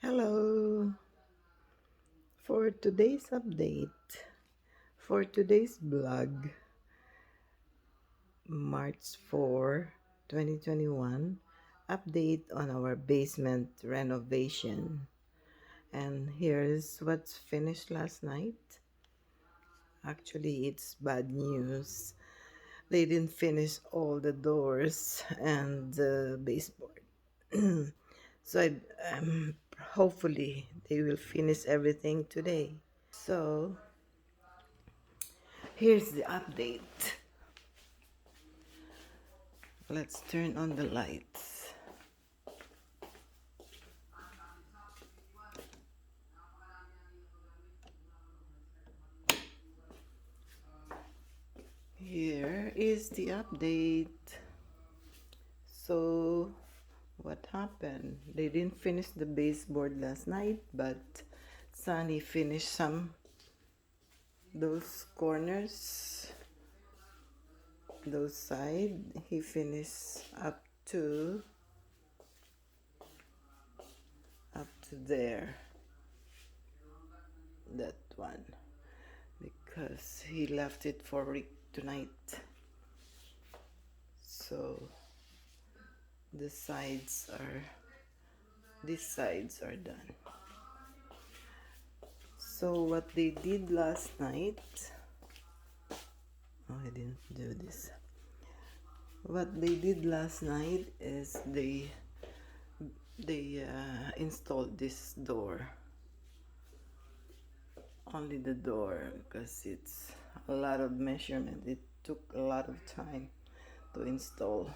Hello. For today's update, for today's blog, March 4, 2021, update on our basement renovation. And here's what's finished last night. Actually, it's bad news. They didn't finish all the doors and the baseboard. So hopefully they will finish everything today. So here's the update. Let's turn on the lights. Here is the update. So, what happened? They didn't finish the baseboard last night, but Sunny finished those corners, those side. He finished up to there, that one, because he left it for Rick tonight. So these sides are done. So what they did last night, I didn't do this. What they did last night is they installed this door, only the door, because it's a lot of measurement. It took a lot of time to install,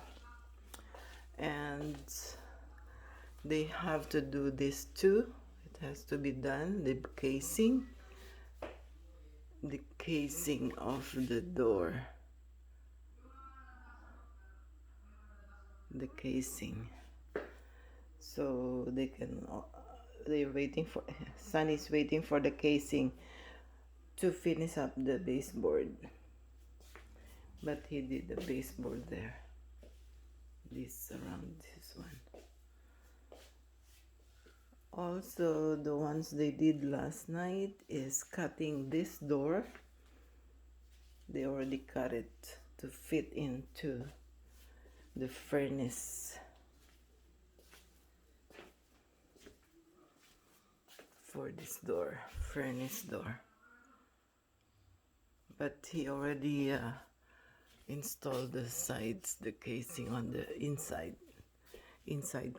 and they have to do this too. It has to be done, the casing of the door, the casing. So they're waiting for, Sunny's waiting for the casing to finish up the baseboard. But he did the baseboard there, this around this one. Also, the ones they did last night is cutting this door. They already cut it to fit into the furnace for this door, furnace door. But he already installed the sides, the casing on the inside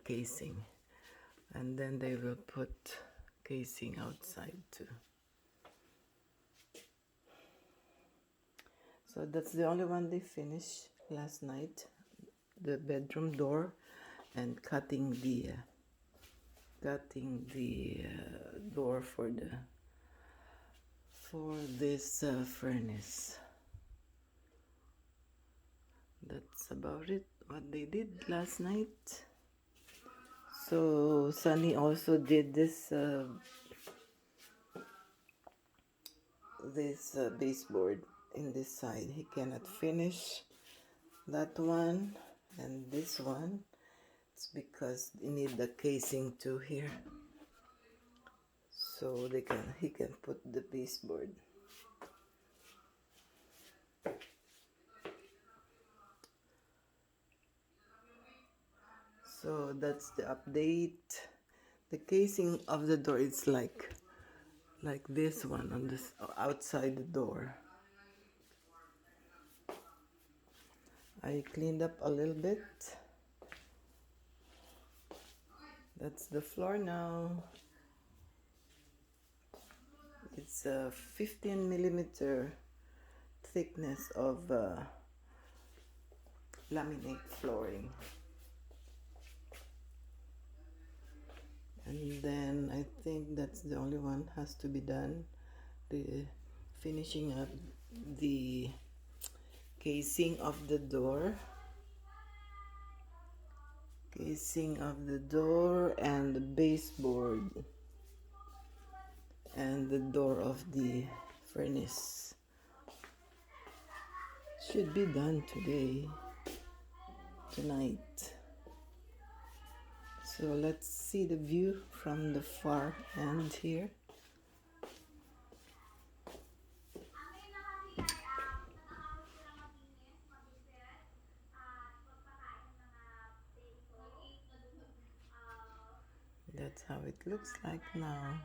casing, and then they will put casing outside too. So that's the only one they finished last night, the bedroom door, and cutting the door for this furnace. That's about it, what they did last night. So Sunny also did this baseboard in this side. He cannot finish that one and this one. It's because they need the casing too here, so he can put the baseboard. So that's the update. The casing of the door is like this one on this outside the door. I cleaned up a little bit. That's the floor now. It's a 15 millimeter thickness of laminate flooring. And then I think that's the only one has to be done, the finishing up the casing of the door, and the baseboard and the door of the furnace. Should be done tonight. So let's see the view from the far end here. That's how it looks like now.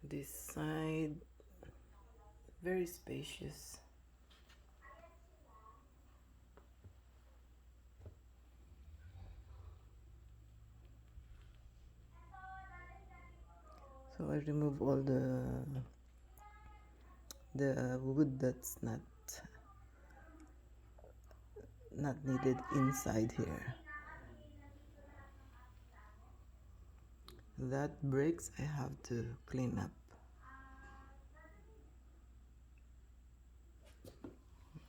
This side, very spacious. So I remove all the wood that's not needed inside here. That breaks, I have to clean up.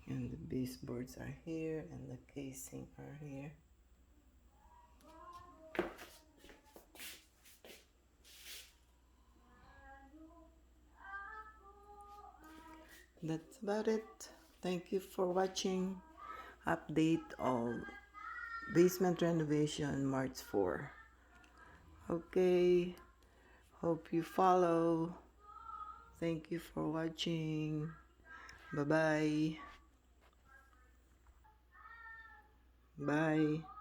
And the baseboards are here and the casing are here. That's about it. Thank you for watching. Update of basement renovation March 4. Okay, hope you follow. Thank you for watching. Bye-bye. Bye.